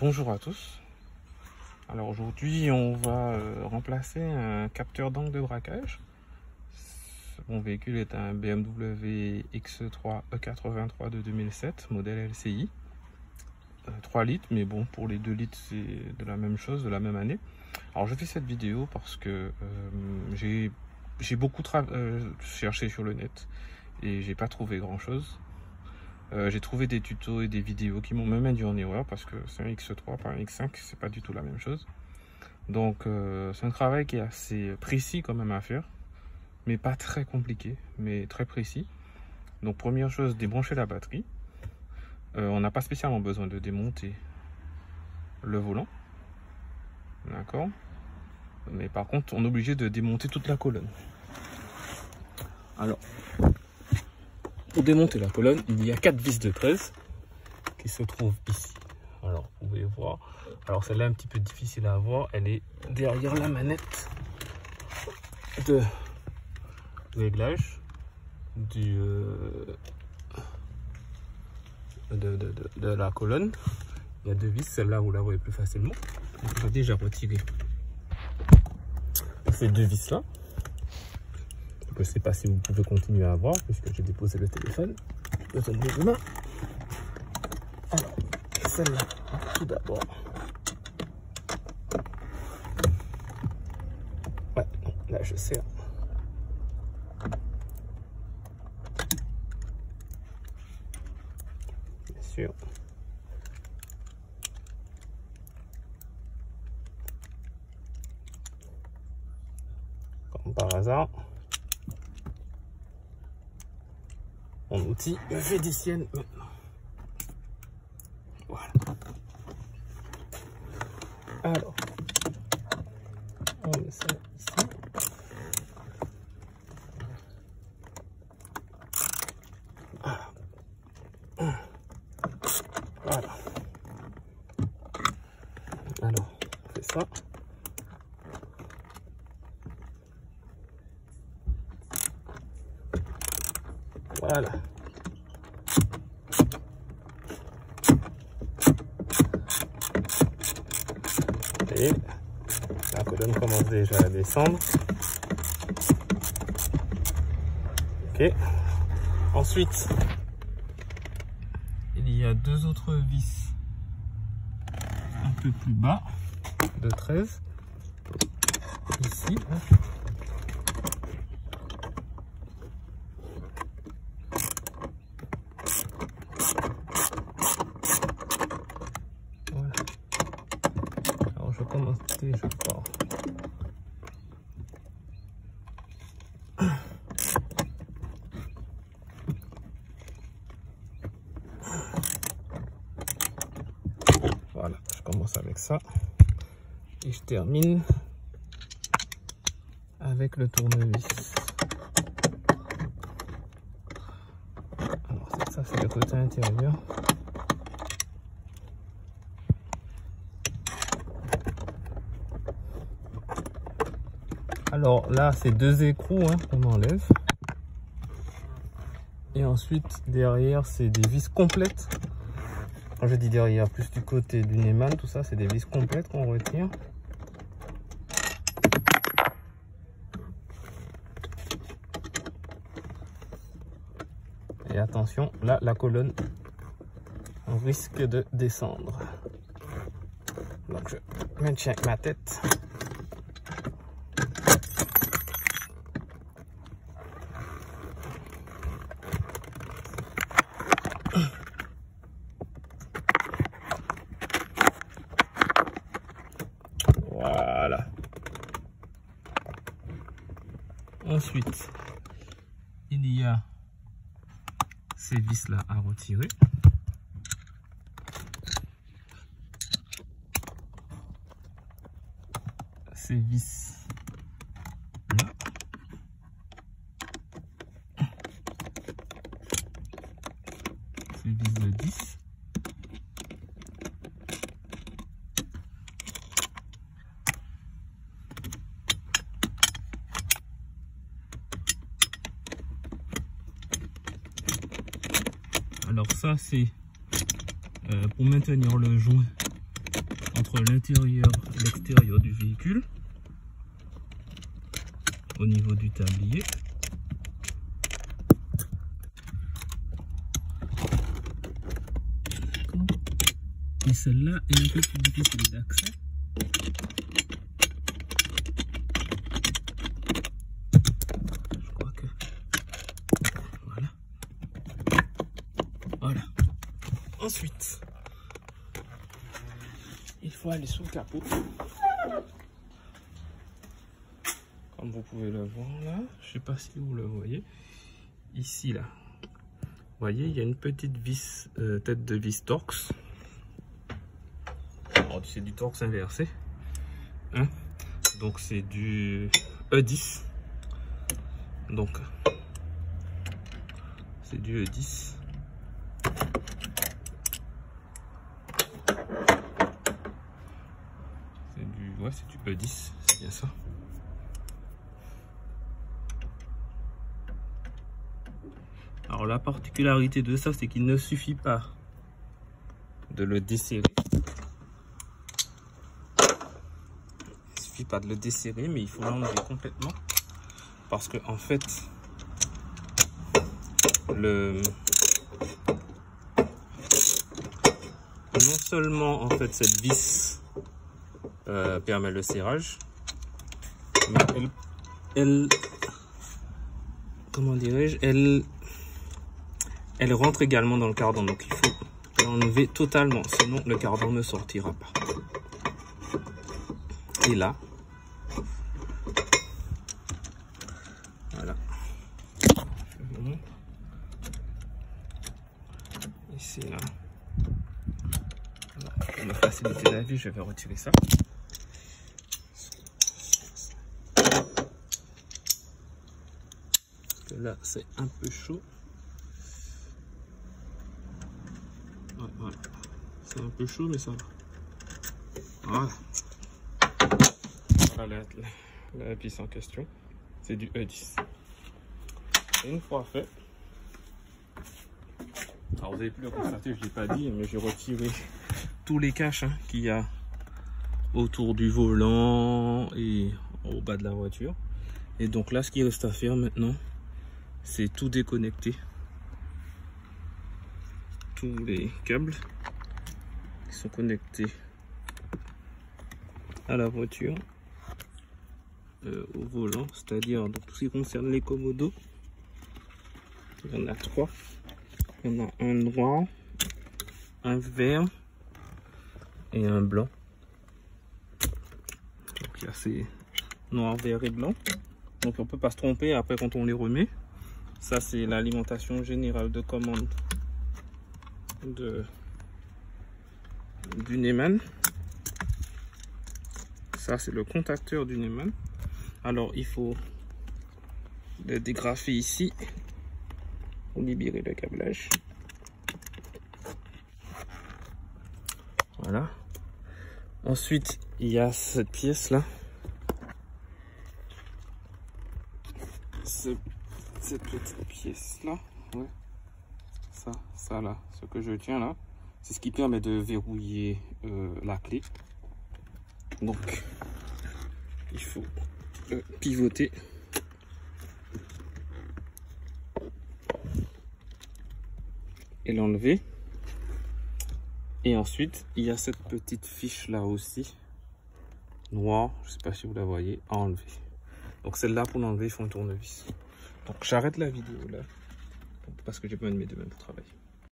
Bonjour à tous. Alors aujourd'hui on va remplacer un capteur d'angle de braquage. Mon véhicule est un BMW X3 E83 de 2007, modèle LCI. 3 litres, mais bon, pour les 2 litres c'est de la même chose, de la même année. Alors je fais cette vidéo parce que j'ai beaucoup cherché sur le net et j'ai pas trouvé grand chose. J'ai trouvé des tutos et des vidéos qui m'ont même induit en erreur parce que c'est un X3 par un X5, c'est pas du tout la même chose. Donc c'est un travail qui est assez précis quand même à faire, mais pas très compliqué, mais très précis. Donc première chose, débrancher la batterie. On n'a pas spécialement besoin de démonter le volant, d'accord, mais par contre on est obligé de démonter toute la colonne. Alors pour démonter la colonne, il y a 4 vis de 13 qui se trouvent ici. Alors vous pouvez voir, alors celle-là un petit peu difficile à voir, elle est derrière la manette de réglage de la colonne. Il y a 2 vis, celle-là vous la voyez plus facilement. Donc, on va déjà retirer ces 2 vis là. Je ne sais pas si vous pouvez continuer à voir puisque j'ai déposé le téléphone. Je donne mes mains. Alors, celle-là, tout d'abord. Ouais, là je serre. Bien sûr. Comme par hasard. Mon outil me fait des siennes maintenant. Voilà. Alors, on met ça ici. Voilà. Alors, on fait ça. Voilà. Et la colonne commence déjà à descendre. Ok. Ensuite, il y a 2 autres vis un peu plus bas de 13. Ici. Je commence déjà par voilà, je commence avec ça et je termine avec le tournevis. Alors ça c'est le côté intérieur. Alors là, c'est 2 écrous qu'on enlève. Et ensuite, derrière, c'est des vis complètes. Quand je dis derrière, plus du côté du Neyman, tout ça, c'est des vis complètes qu'on retire. Et attention, là, la colonne risque de descendre. Donc, je maintiens ma tête. Voilà. Ensuite, il y a ces vis là à retirer. Ces vis là. Ces vis de 10. Alors ça c'est pour maintenir le joint entre l'intérieur et l'extérieur du véhicule, au niveau du tablier. Et celle-là est un peu plus difficile d'accès. Je crois que... Voilà. Voilà. Ensuite, il faut aller sous le capot. Comme vous pouvez le voir là, je sais pas si vous le voyez. Ici là, vous voyez, il y a une petite vis, tête de vis Torx. C'est du Torx inversé, hein? Donc c'est du E10, donc c'est du E10. C'est du E10, c'est bien ça. Alors la particularité de ça, c'est qu'il ne suffit pas de le desserrer. Pas de le desserrer, mais il faut l'enlever complètement, parce que en fait non seulement en fait cette vis permet le serrage, mais comment dirais-je, elle rentre également dans le cardan, donc il faut l'enlever totalement, sinon le cardan ne sortira pas. Et là, voilà, ici là, voilà. Pour me faciliter la vie, je vais retirer ça. Parce que là c'est un peu chaud. Ouais, voilà, c'est un peu chaud, mais ça va. Voilà. Voilà la vis en question, c'est du E10. Et une fois fait, alors vous avez pu le constater, je ne l'ai pas dit, mais j'ai retiré tous les caches qu'il y a autour du volant et au bas de la voiture. Et donc là, ce qui reste à faire maintenant, c'est tout déconnecter. Tous les câbles qui sont connectés à la voiture, au volant, c'est-à-dire dans tout ce qui concerne les commodos. Il y en a 3. Il y en a un noir, un vert et un blanc. Donc il y a ces noir, vert et blanc. Donc on peut pas se tromper après quand on les remet. Ça c'est l'alimentation générale de commande du Neumann. Ça c'est le contacteur du Neumann. Alors il faut le dégrafer ici pour libérer le câblage. Voilà. Ensuite il y a cette pièce là. Cette petite pièce là. Ouais. Ça là, ce que je tiens là, c'est ce qui permet de verrouiller la clé. Donc il faut pivoter et l'enlever. Et ensuite il y a cette petite fiche là aussi noire, je sais pas si vous la voyez, à enlever. Donc celle-là, pour l'enlever, il faut un tournevis. Donc j'arrête la vidéo là parce que j'ai besoin de mes deux mains pour travailler.